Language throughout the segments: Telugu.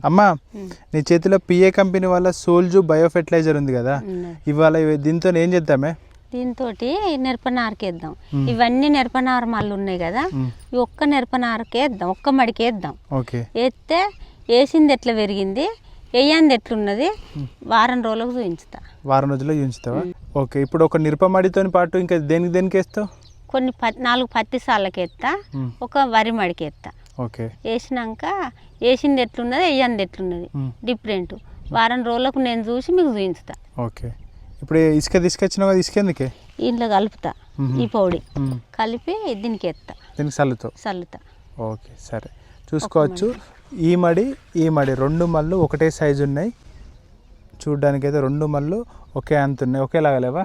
అమ్మా నీ చేతిలో పిఏ కంపెనీ వాళ్ళ సోల్జు బయో ఫెర్టిలైజర్ ఉంది కదా, ఇవాళ దీంతో ఏం చేద్దామే? దీంతో నెరపనారకేద్దాం. ఇవన్నీ నెరపనార మళ్ళీ ఉన్నాయి కదా, ఈ ఒక్క నెరపనారకేద్దాం, ఒక్క మడికేద్దాం. వేస్తే వేసింది ఎట్లా పెరిగింది, వేయంది ఎట్లున్నది వారం రోజులకు చూపించుతా. వారం రోజుల్లో చూపించుతావా? ఓకే. ఇప్పుడు ఒక మిరపమడితో పాటు ఇంకా దేనికి వేస్తావు? కొన్ని 4 పత్తి సాళ్ళకి వేస్తా, ఒక వరి మడికి వేస్తా. ఓకే. వేసినాక వేసింది ఎట్లున్నది వేయంది ఎట్లున్నది డిఫరెంట్ వారం రోజులకు నేను చూసి మీకు చూపించుతా. ఓకే. ఇప్పుడు ఇసుక తీసుకొచ్చినావు కదా, ఇసుక ఎందుకే? ఇంట్లో కలుపుతా, ఈ పౌడి కలిపి దీనికి వేస్తా, దీనికి చల్లుతా. ఓకే సరే, చూసుకోవచ్చు. ఈ మడి 2 మళ్ళు ఒకటే సైజు ఉన్నాయి. చూడ్డానికి అయితే 2 మళ్ళు ఒకే అంత ఉన్నాయి, ఒకేలాగా లేవా?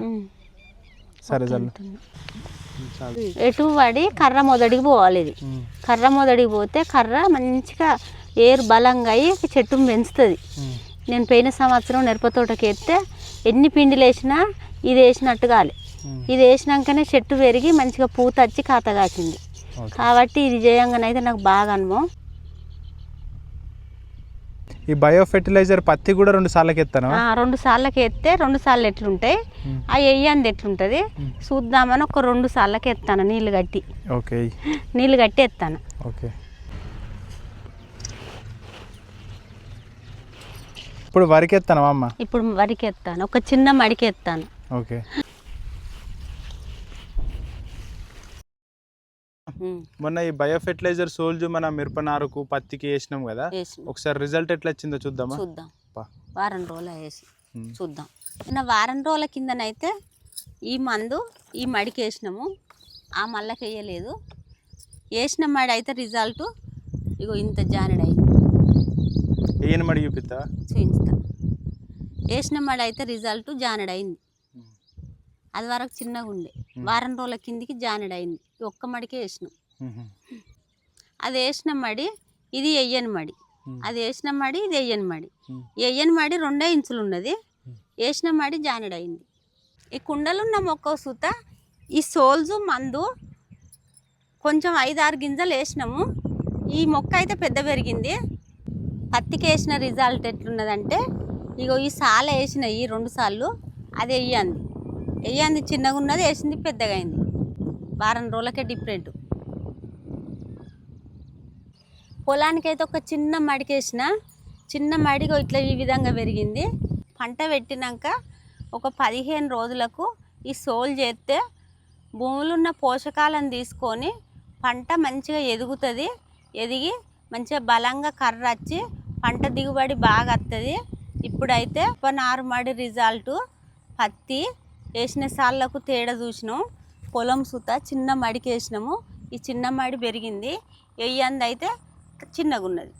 సరే చల్లు. ఎటు పడి కర్ర మొదటికి పోవాలి. ఇది కర్ర మొదటికి పోతే కర్ర మంచిగా ఏరు బలంగా అయ్యి చెట్టును పెంచుతుంది. నేను పోయిన సంవత్సరం మిరపతోటకి వేస్తే ఎన్ని పిండిలు వేసినా ఇది వేసినట్టు కాలే. ఇది వేసినాకనే చెట్టు పెరిగి మంచిగా పూత వచ్చి కాత కాసింది. కాబట్టి ఇది చేయంగానైతే నాకు బాగా అనుభవం. ఈ బయో ఫెర్టిలైజర్ పత్తి కూడా 2 సార్లకి ఎత్తాను. 2 సార్లకి ఎత్తే 2 సార్లు ఎట్లుంటాయి, అవి వేయంది ఎట్లుంటుంది చూద్దామని ఒక 2 సార్లకి ఎత్తాను నీళ్ళు కట్టి. ఓకే. నీళ్ళు కట్టి ఎత్తాను. ఓకే. ఇప్పుడు వరికి ఎత్తాను అమ్మ? ఇప్పుడు వరికి ఎత్తాను, ఒక చిన్న మడికి ఎత్తాను. ఓకే. మొన్న ఈ బయో ఫెర్టిలైజర్ సోల్జు మన మిరపనారుకు పత్తికి వేసినాం కదా, ఒకసారి రిజల్ట్ ఎట్లా వచ్చిందో చూద్దాం. వారం రోజులు వేసి చూద్దాం. నిన్న వారం రోజుల కిందనైతే ఈ మందు ఈ మడికి వేసినాము, ఆ మళ్ళకి వేయలేదు. వేసిన మడి అయితే రిజల్ట్ ఇగో ఇంత జానెడ్ అయింది. వేయని మడి చూపిస్తా, చూపిస్తా. వేసిన మడి అయితే రిజల్ట్ జానెడ్ అయింది. అది వరకు చిన్నగా ఉండే, వారం రోజుల కిందికి జానెడ్ అయింది. ఒక్క మడికే వేసినాం. అది వేసిన మడి ఇది వెయ్యని మడి, అది వేసిన మడి ఇది వెయ్యని మడి. వెయ్యని మడి 2 ఇంచులు ఉన్నది, వేసిన మడి జానెడ్ అయింది. ఈ కుండలున్న మొక్క సూత ఈ సోల్జు మందు కొంచెం 5-6 గింజలు వేసినాము. ఈ మొక్క అయితే పెద్ద పెరిగింది. పత్తికి వేసిన రిజల్ట్ ఎట్లున్నదంటే ఇగో ఈ సాల వేసిన ఈ 2 సార్లు అది వేయంది చిన్నగా ఉన్నది, వేసింది పెద్దగా అయింది. వారం రోజులకే డిఫరెంట్. పొలానికైతే ఒక చిన్న మడికేసిన, చిన్న మడిగో ఇట్లా ఈ విధంగా పెరిగింది. పంట పెట్టినాక ఒక 15 రోజులకు ఈ సోల్ చేస్తే భూమిలో ఉన్న పోషకాలను తీసుకొని పంట మంచిగా ఎదుగుతుంది. ఎదిగి మంచిగా బలంగా కర్ర వచ్చి పంట దిగుబడి బాగా వస్తుంది. ఇప్పుడైతే నారుమడి రిజల్ట్ పత్తి వేసిన సార్లకు తేడా చూసినాం. పొలం సుత చిన్న మడికి వేసినాము, ఈ చిన్న మడి పెరిగింది. వెయ్యంది అయితే చిన్నగా ఉన్నది.